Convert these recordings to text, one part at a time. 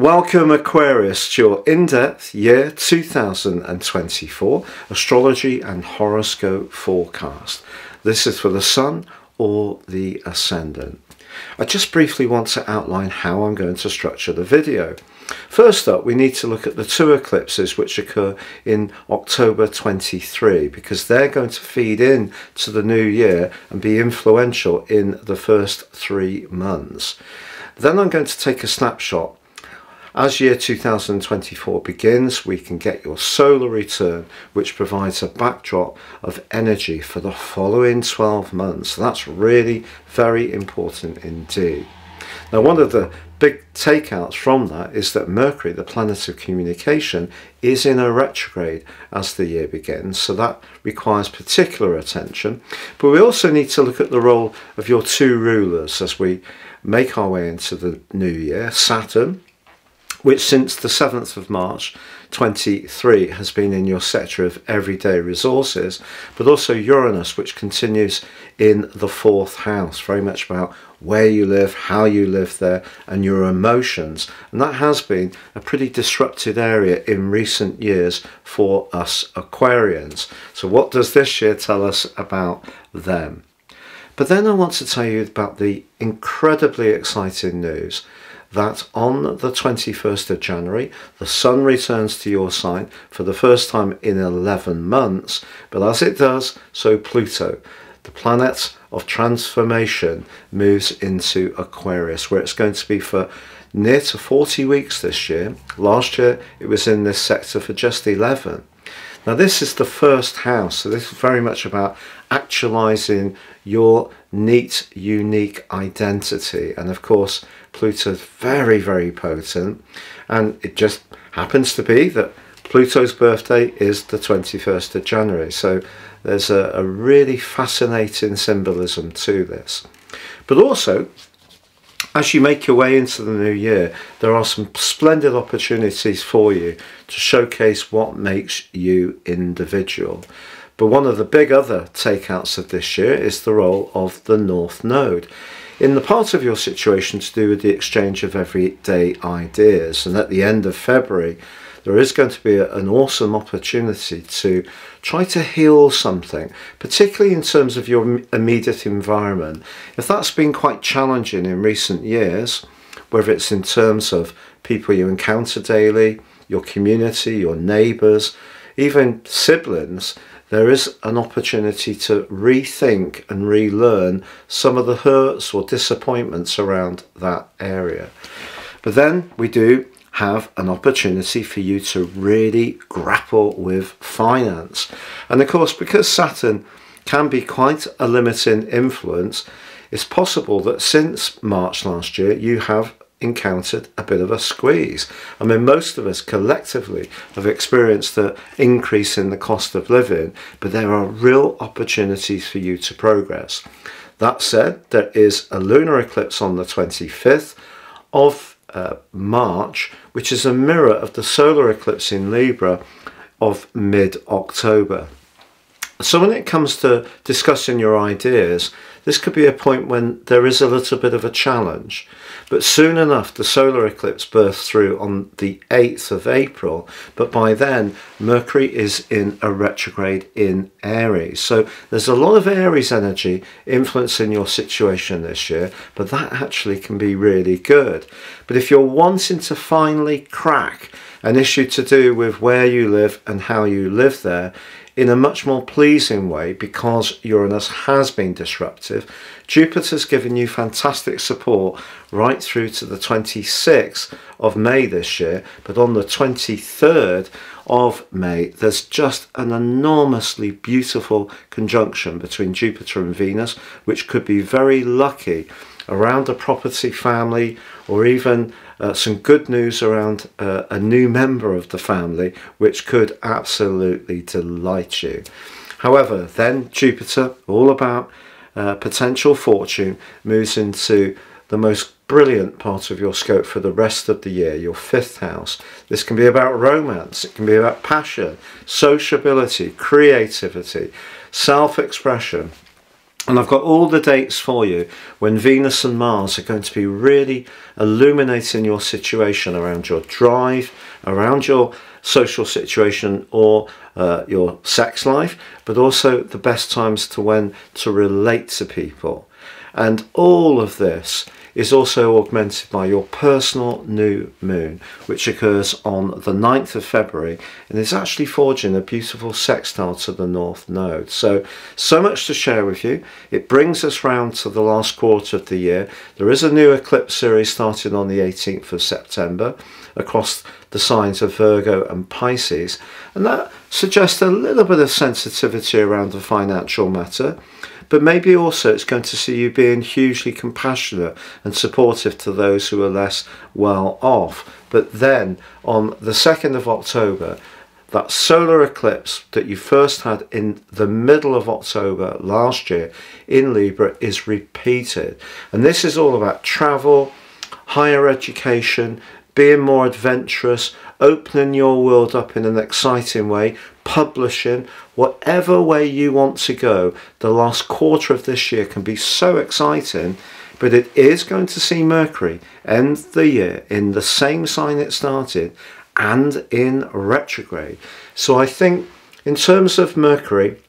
Welcome Aquarius to your in-depth year 2024 astrology and horoscope forecast. This is for the sun or the ascendant. I just briefly want to outline how I'm going to structure the video. First up, we need to look at the two eclipses which occur in October 23 because they're going to feed in to the new year and be influential in the first 3 months. Then I'm going to take a snapshot. As year 2024 begins, we can get your solar return, which provides a backdrop of energy for the following 12 months. That's really very important indeed. Now, one of the big takeouts from that is that Mercury, the planet of communication, is in a retrograde as the year begins, so that requires particular attention. But we also need to look at the role of your two rulers as we make our way into the new year. Saturn, which since the 7th of March 23 has been in your sector of everyday resources, but also Uranus, which continues in the 4th house, very much about where you live, how you live there, and your emotions. And that has been a pretty disrupted area in recent years for us Aquarians. So what does this year tell us about them? But then I want to tell you about the incredibly exciting news that on the 21st of January, the sun returns to your sign for the first time in 11 months. But as it does, so Pluto, the planet of transformation, moves into Aquarius, where it's going to be for near to 40 weeks this year. Last year, it was in this sector for just 11. Now, this is the first house, so this is very much about actualizing your neat, unique identity. And of course, Pluto's very, very potent. And it just happens to be that Pluto's birthday is the 21st of January. So there's a really fascinating symbolism to this. But also, as you make your way into the new year, there are some splendid opportunities for you to showcase what makes you individual. But one of the big other takeouts of this year is the role of the North Node in the part of your situation to do with the exchange of everyday ideas. And at the end of February, there is going to be an awesome opportunity to try to heal something, particularly in terms of your immediate environment. If that's been quite challenging in recent years, whether it's in terms of people you encounter daily, your community, your neighbours, even siblings, there is an opportunity to rethink and relearn some of the hurts or disappointments around that area. But then we do have an opportunity for you to really grapple with finance. And of course, because Saturn can be quite a limiting influence, it's possible that since March last year, you have encountered a bit of a squeeze. I mean, most of us collectively have experienced the increase in the cost of living, but there are real opportunities for you to progress. That said, there is a lunar eclipse on the 25th of March, which is a mirror of the solar eclipse in Libra of mid-October. So when it comes to discussing your ideas, this could be a point when there is a little bit of a challenge. But soon enough, the solar eclipse bursts through on the 8th of April. But by then, Mercury is in a retrograde in Aries. So there's a lot of Aries energy influencing your situation this year, but that actually can be really good. But if you're wanting to finally crack an issue to do with where you live and how you live there, in a much more pleasing way, because Uranus has been disruptive, Jupiter's given you fantastic support right through to the 26th of May this year. But on the 23rd of May, there's just an enormously beautiful conjunction between Jupiter and Venus, which could be very lucky around a property, family, or even some good news around a new member of the family, which could absolutely delight you. However, then Jupiter, all about potential fortune, moves into the most brilliant part of your scope for the rest of the year, your 5th house. This can be about romance, it can be about passion, sociability, creativity, self-expression. And I've got all the dates for you when Venus and Mars are going to be really illuminating your situation around your drive, around your social situation, or your sex life, but also the best times to when to relate to people. And all of this is also augmented by your personal new moon, which occurs on the 9th of February and is actually forging a beautiful sextile to the North Node. So much to share with you. It brings us round to the last quarter of the year. There is a new eclipse series starting on the 18th of September across the signs of Virgo and Pisces, and that suggests a little bit of sensitivity around the financial matter. But maybe also it's going to see you being hugely compassionate and supportive to those who are less well off. But then on the 2nd of October, that solar eclipse that you first had in the middle of October last year in Libra is repeated. And this is all about travel, higher education, being more adventurous, opening your world up in an exciting way, publishing, whatever way you want to go. The last quarter of this year can be so exciting, but it is going to see Mercury end the year in the same sign it started and in retrograde. So I think in terms of Mercury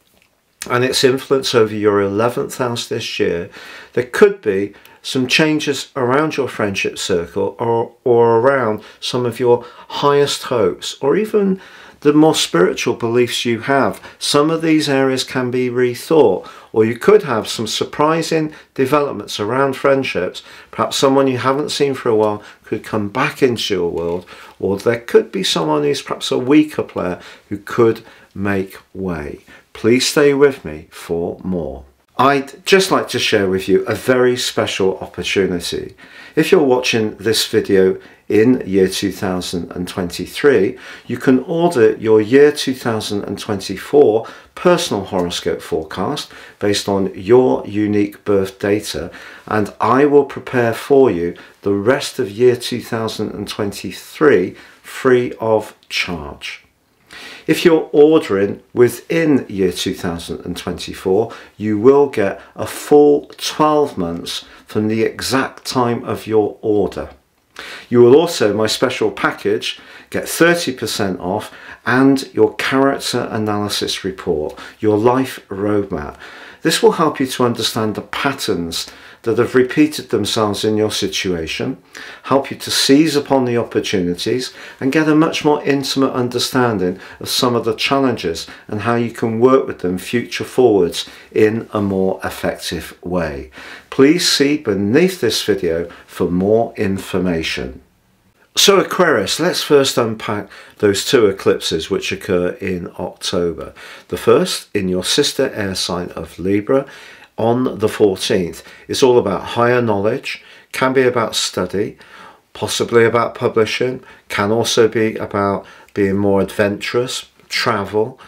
and its influence over your 11th house this year, there could be some changes around your friendship circle or around some of your highest hopes, or even the more spiritual beliefs you have. Some of these areas can be rethought, or you could have some surprising developments around friendships. Perhaps someone you haven't seen for a while could come back into your world, or there could be someone who's perhaps a weaker player who could make way. Please stay with me for more. I'd just like to share with you a very special opportunity. If you're watching this video in year 2023, you can order your year 2024 personal horoscope forecast based on your unique birth data, and I will prepare for you the rest of year 2023 free of charge. If you're ordering within year 2024, you will get a full 12 months from the exact time of your order. You will also, my special package, get 30% off and your character analysis report, your life roadmap. This will help you to understand the patterns that have repeated themselves in your situation, help you to seize upon the opportunities and get a much more intimate understanding of some of the challenges and how you can work with them future forwards in a more effective way. Please see beneath this video for more information. So Aquarius, let's first unpack those two eclipses which occur in October. The first in your sister air sign of Libra on the 14th. It's all about higher knowledge, can be about study, possibly about publishing, can also be about being more adventurous, travel,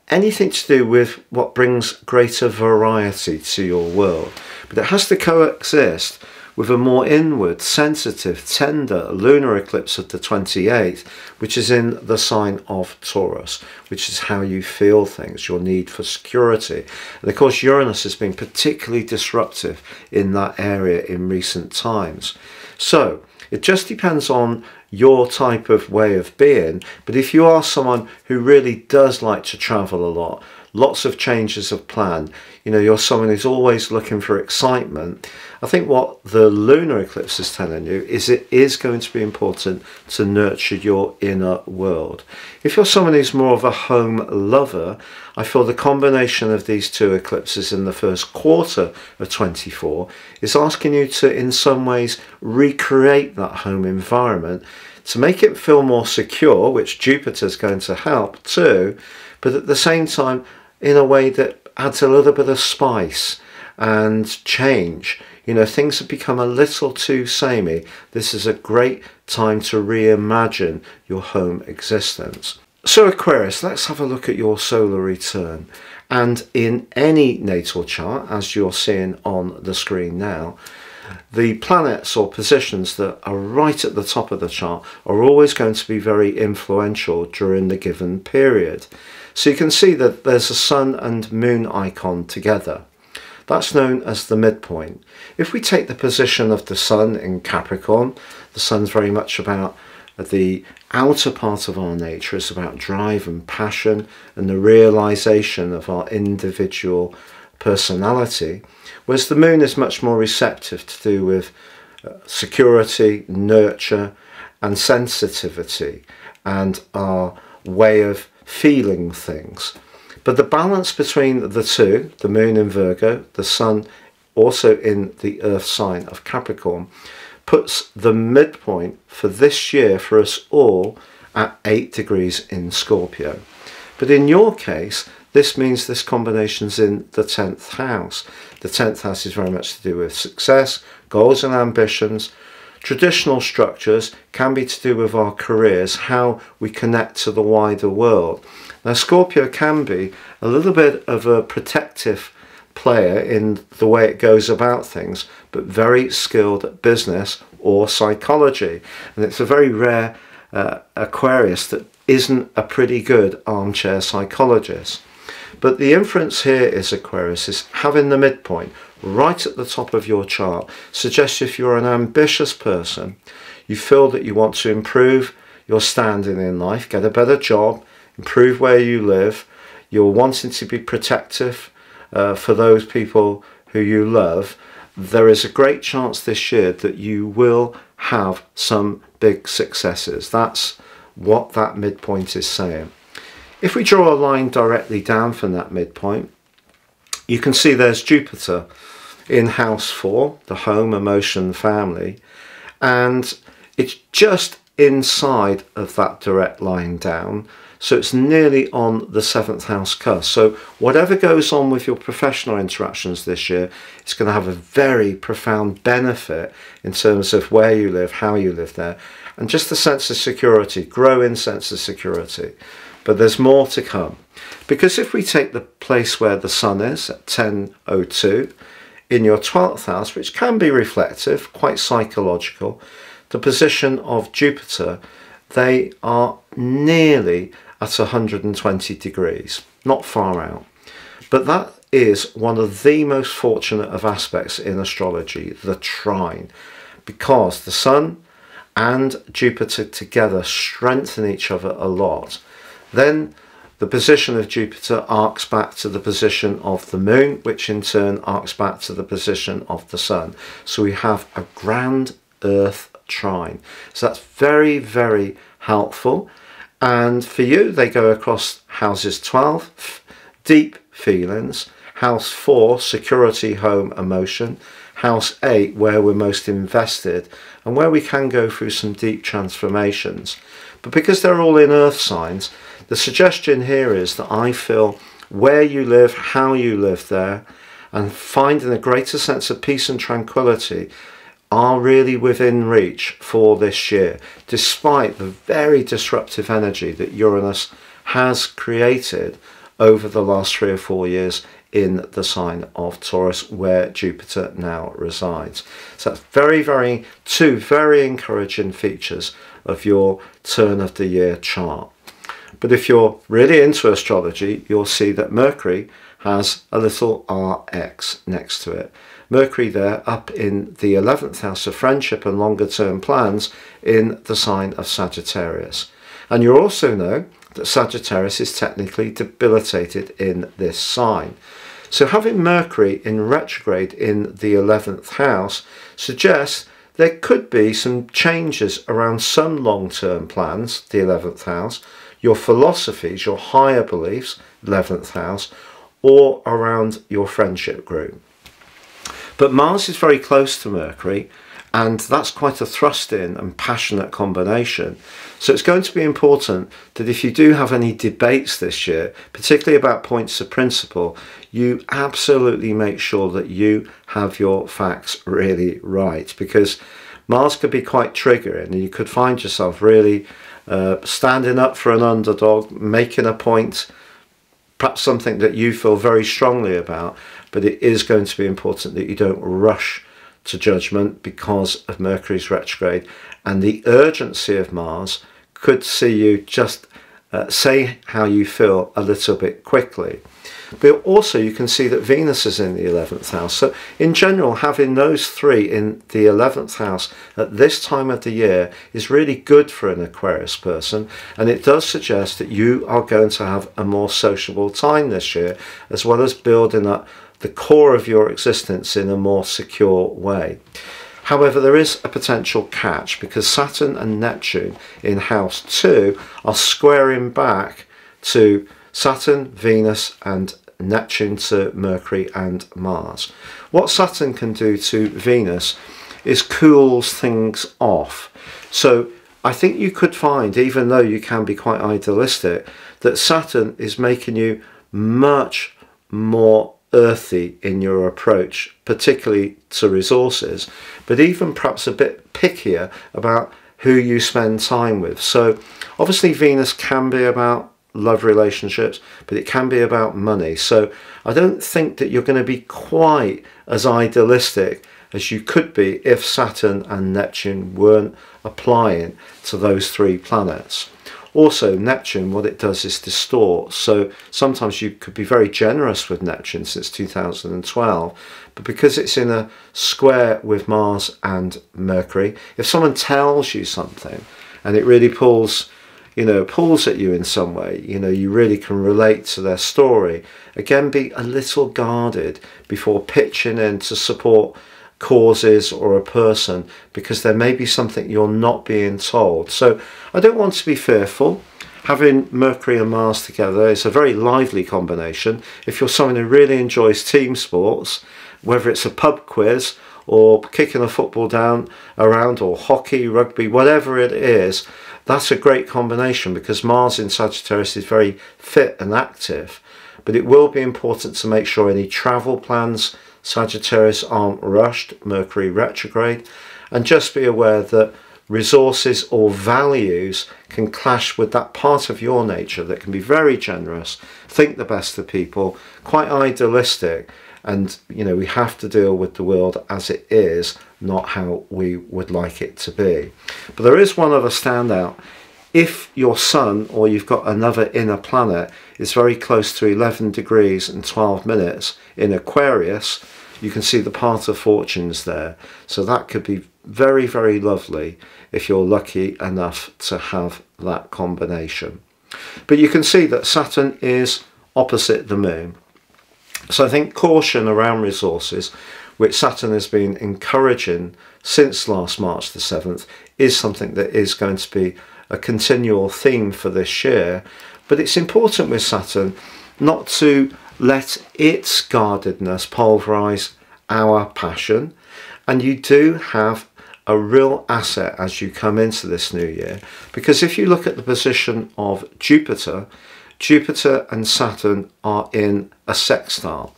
anything to do with what brings greater variety to your world. But it has to coexist with a more inward, sensitive, tender lunar eclipse of the 28th, which is in the sign of Taurus, which is how you feel things, your need for security. And of course, Uranus has been particularly disruptive in that area in recent times. So it just depends on your type of way of being. But if you are someone who really does like to travel a lot, lots of changes of plan, you're someone who's always looking for excitement, I think what the lunar eclipse is telling you is it is going to be important to nurture your inner world. If you're someone who's more of a home lover, I feel the combination of these two eclipses in the first quarter of 24 is asking you to in some ways recreate that home environment to make it feel more secure, which Jupiter's going to help too, but at the same time in a way that adds a little bit of spice and change. Things have become a little too samey. This is a great time to reimagine your home existence. So Aquarius, let's have a look at your solar return. And in any natal chart, as you're seeing on the screen now, the planets or positions that are right at the top of the chart are always going to be very influential during the given period. So you can see that there's a sun and moon icon together. That's known as the midpoint. If we take the position of the Sun in Capricorn, the Sun's very much about the outer part of our nature. It's about drive and passion and the realization of our individual personality, whereas the Moon is much more receptive to do with security, nurture and sensitivity and our way of feeling things. But the balance between the two, the Moon in Virgo, the Sun also in the Earth sign of Capricorn, puts the midpoint for this year for us all at 8 degrees in Scorpio. But in your case, this means this combination's in the 10th house. The 10th house is very much to do with success, goals and ambitions. Traditional structures can be to do with our careers, how we connect to the wider world. Now, Scorpio can be a little bit of a protective player in the way it goes about things, but very skilled at business or psychology. And it's a very rare Aquarius that isn't a pretty good armchair psychologist. But the inference here is Aquarius is having the midpoint right at the top of your chart suggests if you're an ambitious person, you feel that you want to improve your standing in life, get a better job, improve where you live, you're wanting to be protective for those people who you love, there is a great chance this year that you will have some big successes. That's what that midpoint is saying. If we draw a line directly down from that midpoint, you can see there's Jupiter in house 4, the home, emotion, family, and it's just inside of that direct line down, so it's nearly on the 7th house cusp. So whatever goes on with your professional interactions this year, it's going to have a very profound benefit in terms of where you live, how you live there, and just the sense of security, growing sense of security. But there's more to come, because if we take the place where the Sun is at 10:02 in your 12th house, which can be reflective, quite psychological, the position of Jupiter, they are nearly at 120 degrees, not far out. But that is one of the most fortunate of aspects in astrology, the trine, because the Sun and Jupiter together strengthen each other a lot. Then the position of Jupiter arcs back to the position of the Moon, which in turn arcs back to the position of the Sun. So we have a grand Earth trine. So that's very, very helpful. And for you, they go across houses 12, deep feelings, house 4, security, home, emotion, house 8, where we're most invested and where we can go through some deep transformations. But because they're all in Earth signs, the suggestion here is that I feel where you live, how you live there, and finding a greater sense of peace and tranquility are really within reach for this year, despite the very disruptive energy that Uranus has created over the last 3 or 4 years in the sign of Taurus, where Jupiter now resides. So that's two very encouraging features of your turn of the year chart. But if you're really into astrology, you'll see that Mercury has a little RX next to it. Mercury there up in the 11th house of friendship and longer term plans in the sign of Sagittarius. And you also know that Sagittarius is technically debilitated in this sign. So having Mercury in retrograde in the 11th house suggests there could be some changes around some long-term plans, the 11th house, your philosophies, your higher beliefs, 11th house, or around your friendship group. But Mars is very close to Mercury, and that's quite a thrust-in and passionate combination. So it's going to be important that if you do have any debates this year, particularly about points of principle, you absolutely make sure that you have your facts really right, because Mars could be quite triggering and you could find yourself really standing up for an underdog, making a point, perhaps something that you feel very strongly about, but it is going to be important that you don't rush to judgment because of Mercury's retrograde, and the urgency of Mars could see you just say how you feel a little bit quickly. But also you can see that Venus is in the 11th house. So in general, having those three in the 11th house at this time of the year is really good for an Aquarius person. And it does suggest that you are going to have a more sociable time this year, as well as building up the core of your existence in a more secure way. However, there is a potential catch, because Saturn and Neptune in house 2 are squaring back to Saturn, Venus and Neptune to Mercury and Mars. What Saturn can do to Venus is cools things off. So I think you could find, even though you can be quite idealistic, that Saturn is making you much more earthy in your approach, particularly to resources, but even perhaps a bit pickier about who you spend time with. So obviously Venus can be about love relationships, but it can be about money. So I don't think that you're going to be quite as idealistic as you could be if Saturn and Neptune weren't applying to those three planets. Also, Neptune, what it does is distort. So sometimes you could be very generous with Neptune since 2012, but because it's in a square with Mars and Mercury, if someone tells you something and it really pulls at you in some way, you really can relate to their story. Again, be a little guarded before pitching in to support causes or a person, because there may be something you're not being told. So I don't want to be fearful. Having Mercury and Mars together is a very lively combination. If you're someone who really enjoys team sports, whether it's a pub quiz or kicking a football down around, or hockey, rugby, whatever it is, that's a great combination, because Mars in Sagittarius is very fit and active. But it will be important to make sure any travel plans, Sagittarius, aren't rushed, Mercury retrograde, and just be aware that resources or values can clash with that part of your nature that can be very generous, think the best of people, quite idealistic, and we have to deal with the world as it is, not how we would like it to be. But there is one other standout. If your sun, or you've got another inner planet, is very close to 11 degrees and 12 minutes in Aquarius, you can see the path of fortunes there. So that could be very, very lovely if you're lucky enough to have that combination. But you can see that Saturn is opposite the moon. So I think caution around resources, which Saturn has been encouraging since last March the 7th, is something that is going to be a continual theme for this year. But it's important with Saturn not to let its guardedness pulverize our passion. And you do have a real asset as you come into this new year, because if you look at the position of Jupiter and Saturn are in a sextile.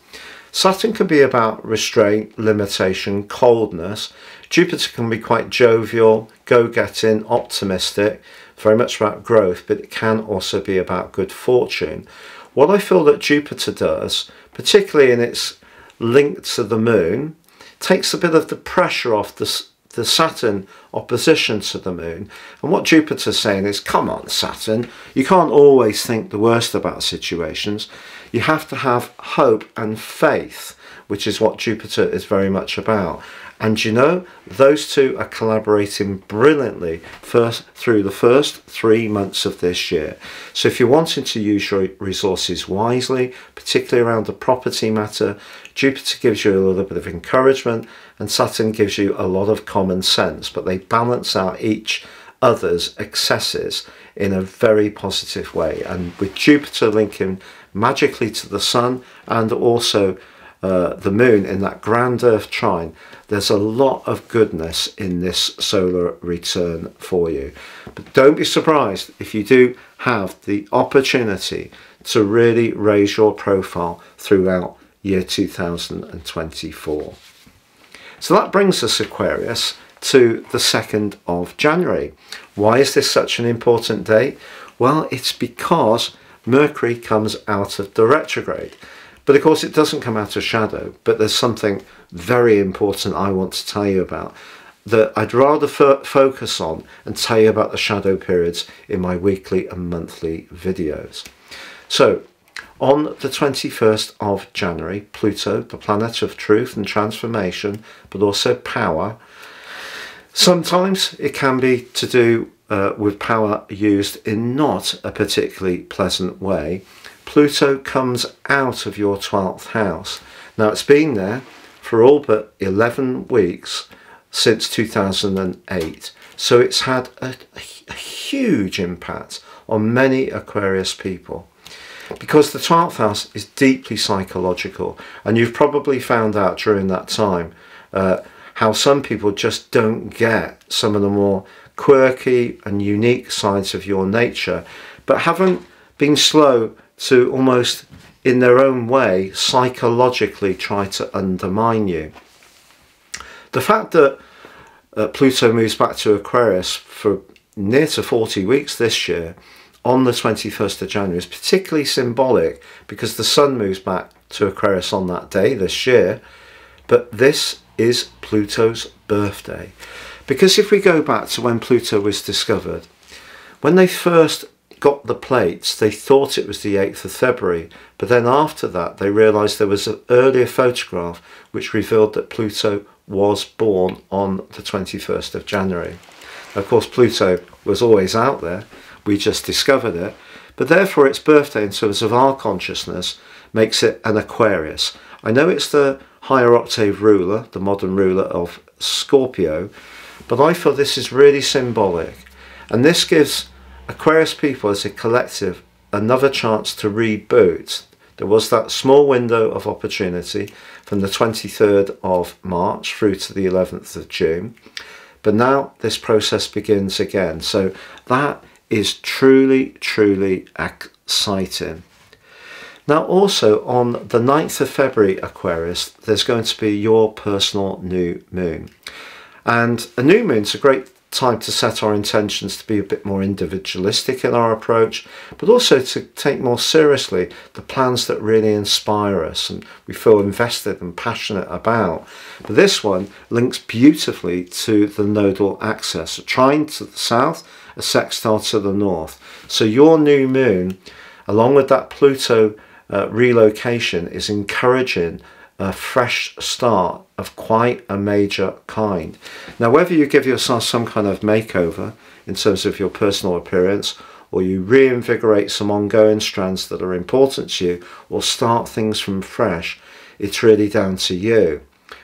Saturn can be about restraint, limitation, coldness. Jupiter can be quite jovial, go-getting, optimistic, very much about growth, but it can also be about good fortune. What I feel that Jupiter does, particularly in its link to the moon, takes a bit of the pressure off the Saturn opposition to the moon. And what Jupiter's saying is, come on Saturn, you can't always think the worst about situations. You have to have hope and faith, which is what Jupiter is very much about. And those two are collaborating brilliantly through the first 3 months of this year. So if you're wanting to use your resources wisely, particularly around the property matter, Jupiter gives you a little bit of encouragement and Saturn gives you a lot of common sense, but they balance out each other's excesses in a very positive way. And with Jupiter linking magically to the Sun and also the Moon in that grand Earth trine, there's a lot of goodness in this solar return for you. But don't be surprised if you do have the opportunity to really raise your profile throughout year 2024. So that brings us, Aquarius, to the 2nd of January. Why is this such an important date? Well, it's because Mercury comes out of the retrograde. But of course it doesn't come out of shadow, but there's something very important I want to tell you about. that I'd rather focus on and tell you about the shadow periods in my weekly and monthly videos. So on the 21st of January, Pluto, the planet of truth and transformation, but also power. Sometimes it can be to do with power used in not a particularly pleasant way. Pluto comes out of your 12th house. Now it's been there for all but 11 weeks since 2008. So it's had a huge impact on many Aquarius people, because the 12th house is deeply psychological, and you've probably found out during that time how some people just don't get some of the more quirky and unique sides of your nature, but haven't been slow to almost in their own way psychologically try to undermine you. The fact that Pluto moves back to Aquarius for near to 40 weeks this year on the 21st of January is particularly symbolic, because the Sun moves back to Aquarius on that day this year, but this is Pluto's birthday. Because if we go back to when Pluto was discovered, when they first got the plates, they thought it was the 8th of February, but then after that they realised there was an earlier photograph which revealed that Pluto was born on the 21st of January. Of course, Pluto was always out there, we just discovered it, but therefore its birthday in terms of our consciousness makes it an Aquarius. I know it's the higher octave ruler, the modern ruler of Scorpio, but I feel this is really symbolic, and this gives Aquarius people as a collective another chance to reboot. There was that small window of opportunity from the 23rd of March through to the 11th of June, but now this process begins again. So that is truly, truly exciting. Now also on the 9th of February, Aquarius, there's going to be your personal new moon. And a new moon's a great time to set our intentions to be a bit more individualistic in our approach, but also to take more seriously the plans that really inspire us and we feel invested and passionate about. But this one links beautifully to the nodal axis, a trine to the south, a sextile to the north. So your new moon, along with that Pluto relocation, is encouraging a fresh start of quite a major kind. Now, whether you give yourself some kind of makeover in terms of your personal appearance, or you reinvigorate some ongoing strands that are important to you, or start things from fresh, it's really down to you.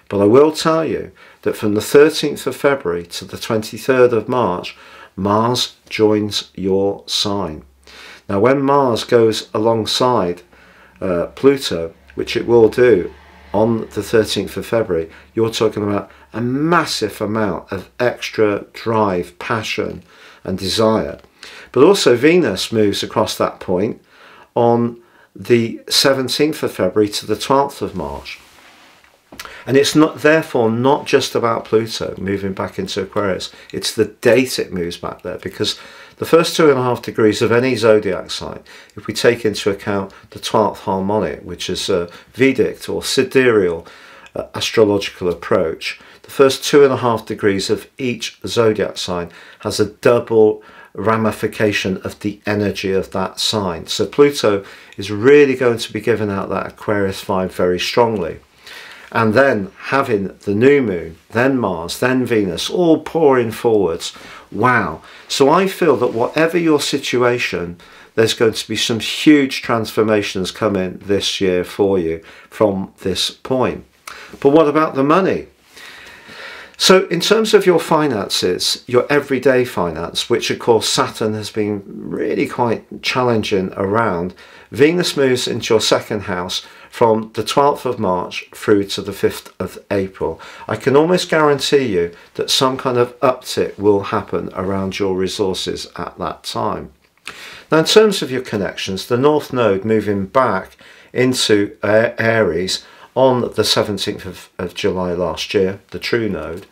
But I will tell you that from the 13th of February to the 23rd of March, Mars joins your sign. Now, when Mars goes alongside Pluto, which it will do on the 13th of February, you're talking about a massive amount of extra drive, passion and desire. But also Venus moves across that point on the 17th of February to the 12th of March. And it's not therefore not just about Pluto moving back into Aquarius, it's the date it moves back there, because the first 2.5 degrees of any zodiac sign, if we take into account the 12th harmonic, which is a Vedic or sidereal astrological approach, the first 2.5 degrees of each zodiac sign has a double ramification of the energy of that sign. So Pluto is really going to be giving out that Aquarius vibe very strongly. And then having the new moon, then Mars, then Venus, all pouring forwards. Wow. So I feel that whatever your situation, there's going to be some huge transformations coming this year for you from this point. But what about the money? So in terms of your finances, your everyday finance, which of course Saturn has been really quite challenging around, Venus moves into your second house from the 12th of March through to the 5th of April. I can almost guarantee you that some kind of uptick will happen around your resources at that time. Now, in terms of your connections, the North Node moving back into Aries on the 17th of July last year, the True Node,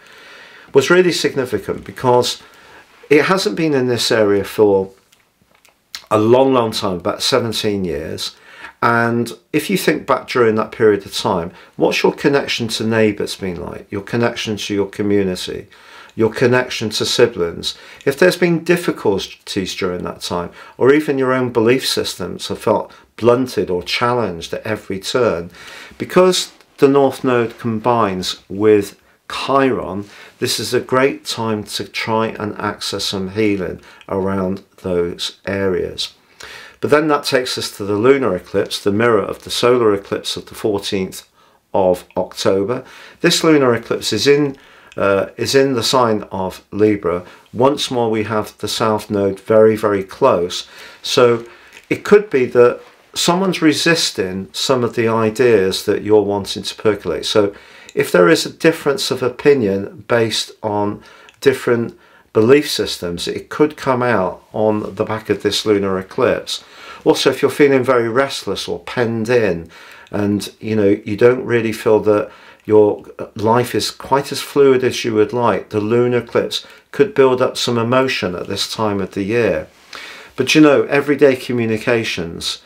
was really significant because it hasn't been in this area for a long time, about 17 years. And if you think back during that period of time, what's your connection to neighbours been like? Your connection to your community? your connection to siblings. If there's been difficulties during that time, or even your own belief systems have felt blunted or challenged at every turn, because the North Node combines with Chiron, this is a great time to try and access some healing around those areas. But then that takes us to the lunar eclipse, the mirror of the solar eclipse of the 14th of October. This lunar eclipse is in the sign of Libra. Once more we have the South Node very, very close. So it could be that someone's resisting some of the ideas that you're wanting to percolate. So if there is a difference of opinion based on different belief systems, it could come out on the back of this lunar eclipse. Also, if you're feeling very restless or penned in, and you don't really feel that your life is quite as fluid as you would like, the lunar eclipse could build up some emotion at this time of the year. But everyday communications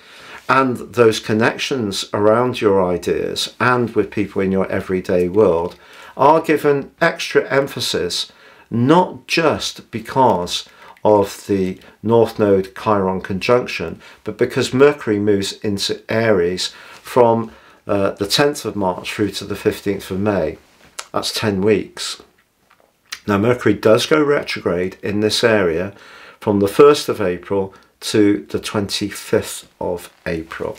and those connections around your ideas and with people in your everyday world are given extra emphasis, not just because of the North Node Chiron conjunction, but because Mercury moves into Aries from the 10th of March through to the 15th of May. That's 10 weeks. Now Mercury does go retrograde in this area from the 1st of April to the 25th of April.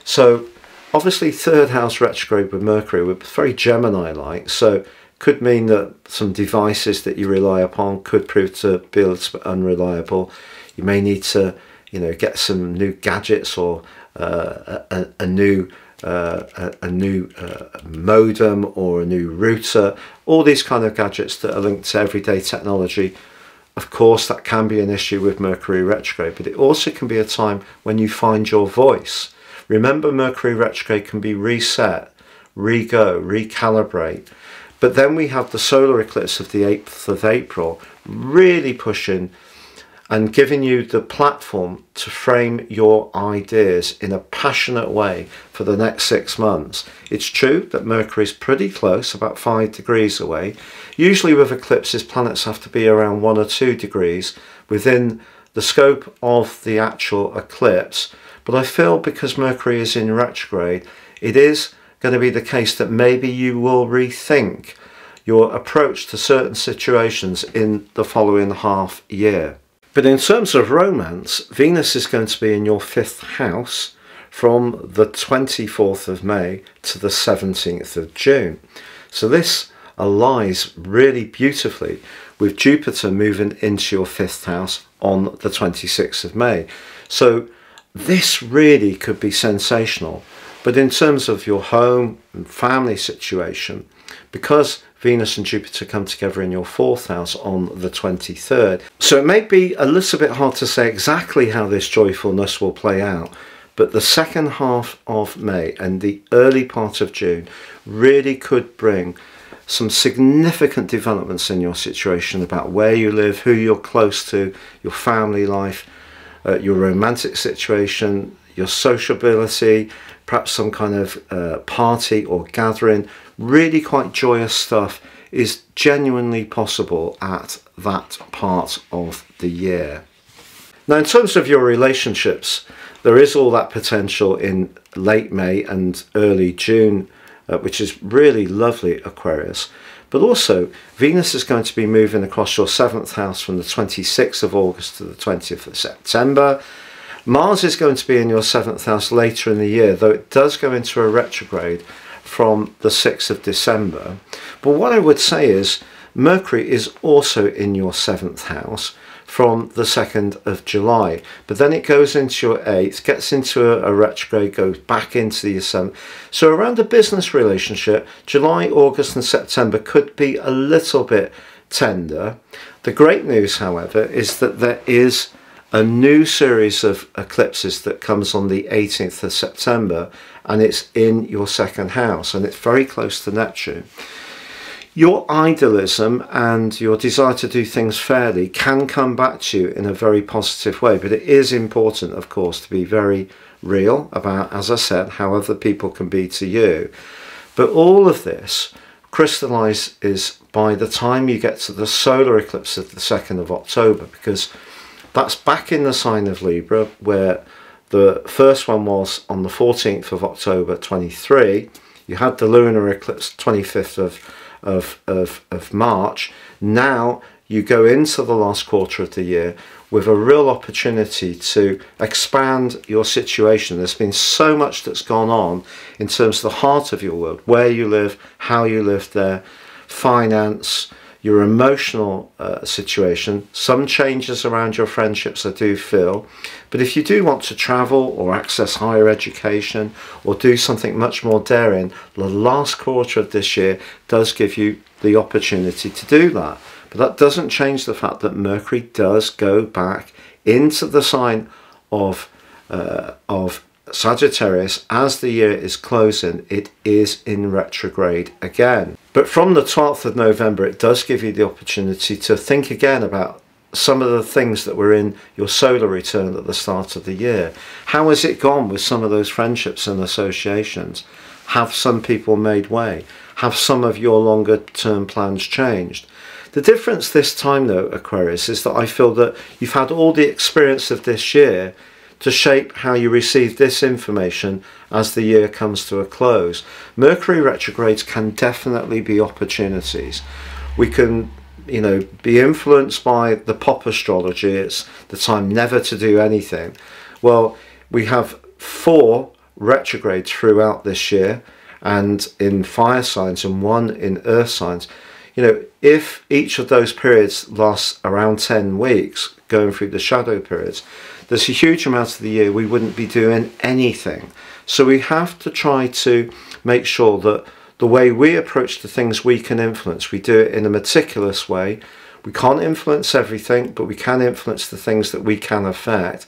So obviously third house retrograde with Mercury would be very Gemini-like, so could mean that some devices that you rely upon could prove to be a little bit unreliable. You may need to get some new gadgets or a new modem or a new router, all these kind of gadgets that are linked to everyday technology. Of course, that can be an issue with Mercury retrograde, but it also can be a time when you find your voice. Remember, Mercury retrograde can be reset, recalibrate. But then we have the solar eclipse of the 8th of April really pushing and giving you the platform to frame your ideas in a passionate way for the next 6 months. It's true that Mercury is pretty close, about 5 degrees away. Usually with eclipses, planets have to be around 1 or 2 degrees within the scope of the actual eclipse. But I feel because Mercury is in retrograde, it is going to be the case that maybe you will rethink your approach to certain situations in the following half year. But in terms of romance, Venus is going to be in your 5th house from the 24th of May to the 17th of June. So this aligns really beautifully with Jupiter moving into your 5th house on the 26th of May. So this really could be sensational. But in terms of your home and family situation, because Venus and Jupiter come together in your 4th house on the 23rd, so it may be a little bit hard to say exactly how this joyfulness will play out, but the second half of May and the early part of June really could bring some significant developments in your situation about where you live, who you're close to, your family life, your romantic situation, your sociability, perhaps some kind of party or gathering. Really quite joyous stuff is genuinely possible at that part of the year. Now in terms of your relationships, there is all that potential in late May and early June, which is really lovely, Aquarius. But also Venus is going to be moving across your 7th house from the 26th of August to the 20th of September. Mars is going to be in your 7th house later in the year, though it does go into a retrograde from the 6th of December. But what I would say is Mercury is also in your 7th house from the 2nd of July, but then it goes into your 8th, gets into a retrograde, goes back into the 7th. So around a business relationship, July, August and September could be a little bit tender. The great news, however, is that there is a new series of eclipses that comes on the 18th of September, and it's in your 2nd house, and it's very close to Neptune. Your idealism and your desire to do things fairly can come back to you in a very positive way, but it is important, of course, to be very real about, as I said, how other people can be to you. But all of this crystallizes by the time you get to the solar eclipse of the 2nd of October, because that's back in the sign of Libra, where the first one was on the 14th of October 23. You had the lunar eclipse 25th of March. Now you go into the last quarter of the year with a real opportunity to expand your situation. There's been so much that's gone on in terms of the heart of your world, where you live, how you live there, finance, your emotional situation, some changes around your friendships I do feel. But if you do want to travel or access higher education or do something much more daring, the last quarter of this year does give you the opportunity to do that. But that doesn't change the fact that Mercury does go back into the sign of Sagittarius as the year is closing. It is in retrograde again. But from the 12th of November, it does give you the opportunity to think again about some of the things that were in your solar return at the start of the year. How has it gone with some of those friendships and associations? Have some people made way? Have some of your longer term plans changed? The difference this time though, Aquarius, is that I feel that you've had all the experience of this year to shape how you receive this information as the year comes to a close. Mercury retrogrades can definitely be opportunities. We can, be influenced by the pop astrology. It's the time never to do anything. Well, we have 4 retrogrades throughout this year, and in fire signs and 1 in earth signs. If each of those periods lasts around 10 weeks, going through the shadow periods, there's a huge amount of the year we wouldn't be doing anything. So we have to try to make sure that the way we approach the things we can influence, we do it in a meticulous way. We can't influence everything, but we can influence the things that we can affect,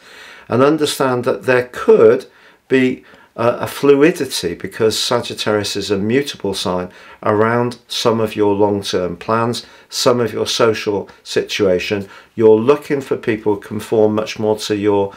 and understand that there could be a fluidity, because Sagittarius is a mutable sign, around some of your long-term plans, some of your social situation. You're looking for people who conform much more to your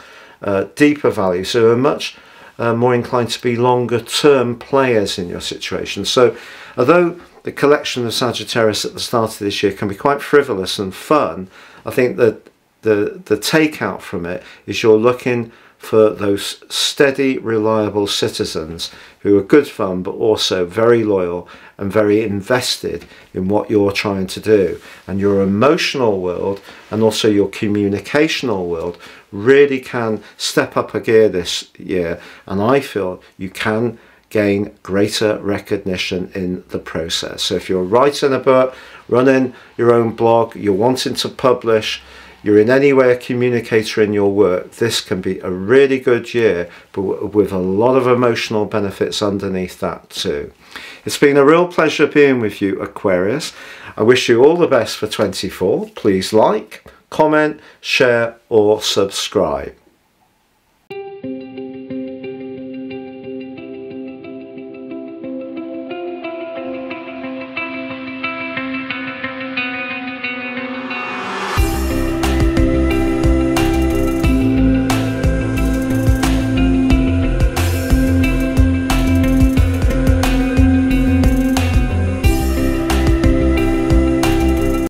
deeper values, who are much more inclined to be longer-term players in your situation. So although the collection of Sagittarius at the start of this year can be quite frivolous and fun, I think that the takeout from it is you're looking for those steady, reliable citizens who are good fun, but also very loyal and very invested in what you're trying to do. And your emotional world and also your communicational world really can step up a gear this year. And I feel you can gain greater recognition in the process. So if you're writing a book, running your own blog, you're wanting to publish, you're in any way a communicator in your work, this can be a really good year, but with a lot of emotional benefits underneath that too. It's been a real pleasure being with you, Aquarius. I wish you all the best for 24. Please like, comment, share or subscribe.